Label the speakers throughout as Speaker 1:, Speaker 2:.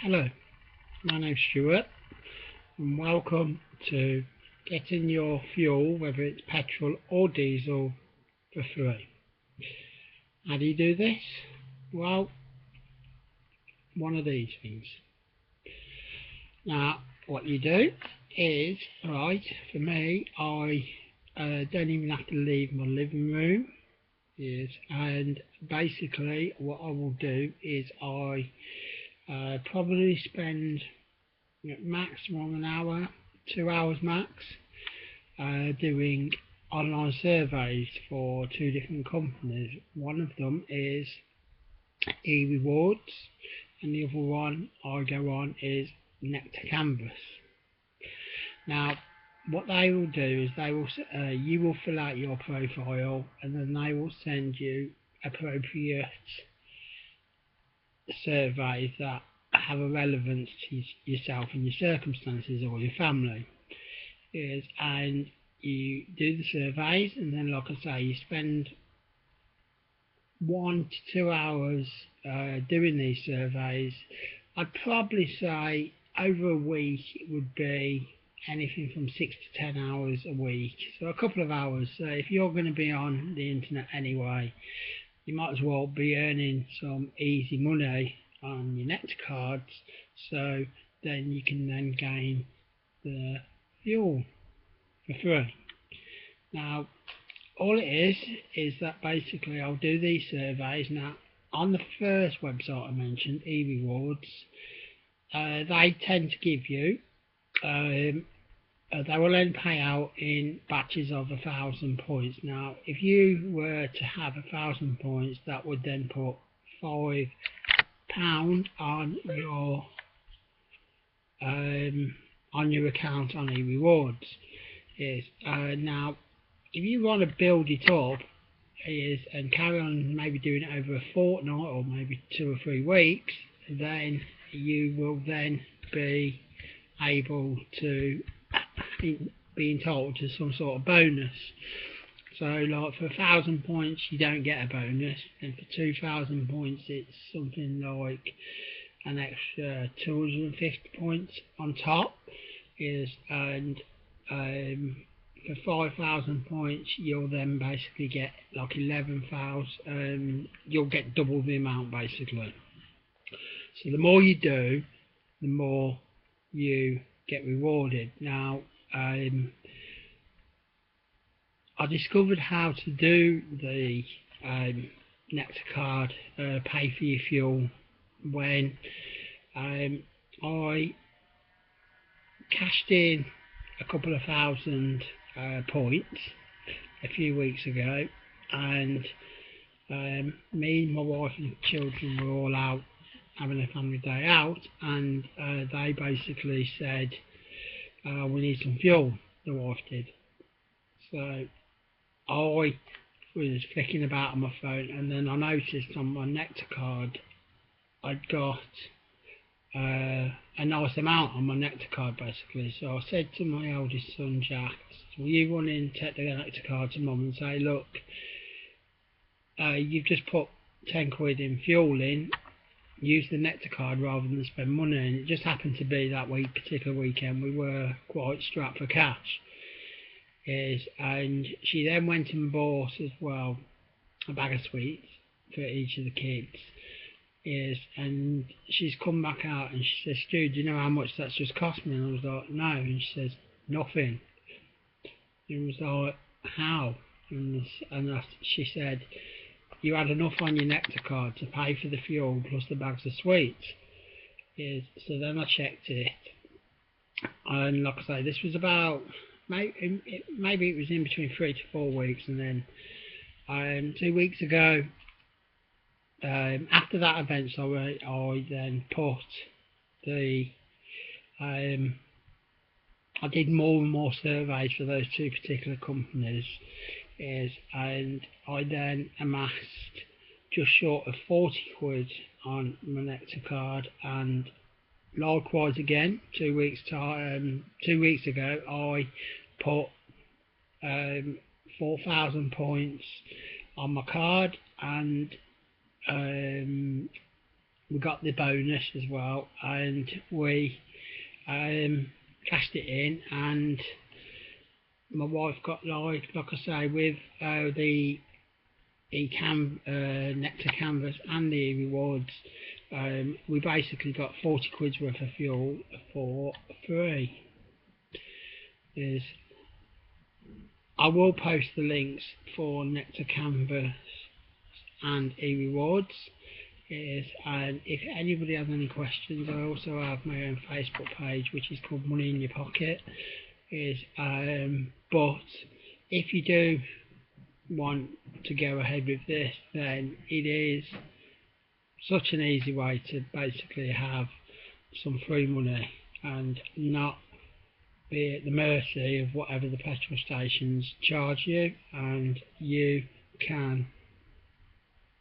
Speaker 1: Hello, my name's Stuart and welcome to getting your fuel, whether it's petrol or diesel, for free. How do you do this? Well, one of these things. Now, what you do is, right, for me, I don't even have to leave my living room. And basically what I will do is I probably spend maximum an hour, 2 hours max, doing online surveys for two different companies. One of them is eRewards, and the other one I go on is Nectar Canvas. Now, what they will do is you will fill out your profile, and then they will send you appropriate surveys that have a relevance to yourself and your circumstances or your family. And you do the surveys, and then, like I say, you spend 1 to 2 hours doing these surveys. I'd probably say over a week it would be anything from 6 to 10 hours a week, so a couple of hours. So if you're going to be on the internet anyway, you might as well be earning some easy money on your Nectar cards, so then you can then gain the fuel for free. Now, all it is that basically I'll do these surveys. Now, on the first website I mentioned, eRewards, they tend to give you, they will only pay out in batches of 1,000 points. Now, if you were to have 1,000 points, that would then put £5 on your account on eRewards. Now, if you want to build it up and carry on maybe doing it over a fortnight or maybe 2 or 3 weeks, then you will then be able to be entitled to some sort of bonus. So, like, for 1,000 points you don't get a bonus, and for 2,000 points it's something like an extra 250 points on top. And for 5,000 points you'll then basically get like 11,000. You'll get double the amount basically. So the more you do, the more you get rewarded. Now, I discovered how to do the Nectar card pay for your fuel when I cashed in a couple of thousand points a few weeks ago, and me, my wife and children were all out having a family day out, and they basically said, we need some fuel, the wife did. So I was flicking about on my phone, and then I noticed on my Nectar card I'd got a nice amount on my Nectar card basically. So I said to my eldest son Jack, will you run in, take the Nectar card to mum and say, look, you've just put 10 quid in fuel in, use the Nectar card rather than spend money. And it just happened to be that particular weekend we were quite strapped for cash. And she then went and bought as well a bag of sweets for each of the kids. And she's come back out and she says, Stu, do you know how much that's just cost me? And I was like, no. And she says, nothing. And I was like, how? And she said, you had enough on your Nectar card to pay for the fuel plus the bags of sweets. So then I checked it, and like I say, this was about maybe it was in between 3 to 4 weeks, and then 2 weeks ago, after that event, sorry, I then put I did more and more surveys for those two particular companies, and I then amassed just short of 40 quid on my Nectar card. And likewise again, 2 weeks ago, I put 4,000 points on my card, and we got the bonus as well, and we cashed it in, and my wife got, like I say, with the Nectar Canvas and the rewards, we basically got 40 quid's worth of fuel for free. I will post the links for Nectar Canvas and e-rewards. And if anybody has any questions, I also have my own Facebook page, which is called Money in Your Pocket. But if you do want to go ahead with this, then it is such an easy way to basically have some free money and not be at the mercy of whatever the petrol stations charge you, and you can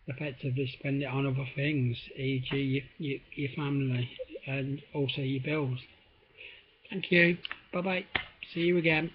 Speaker 1: effectively spend it on other things, e.g. your family and also your bills. Thank you. Bye bye. See you again.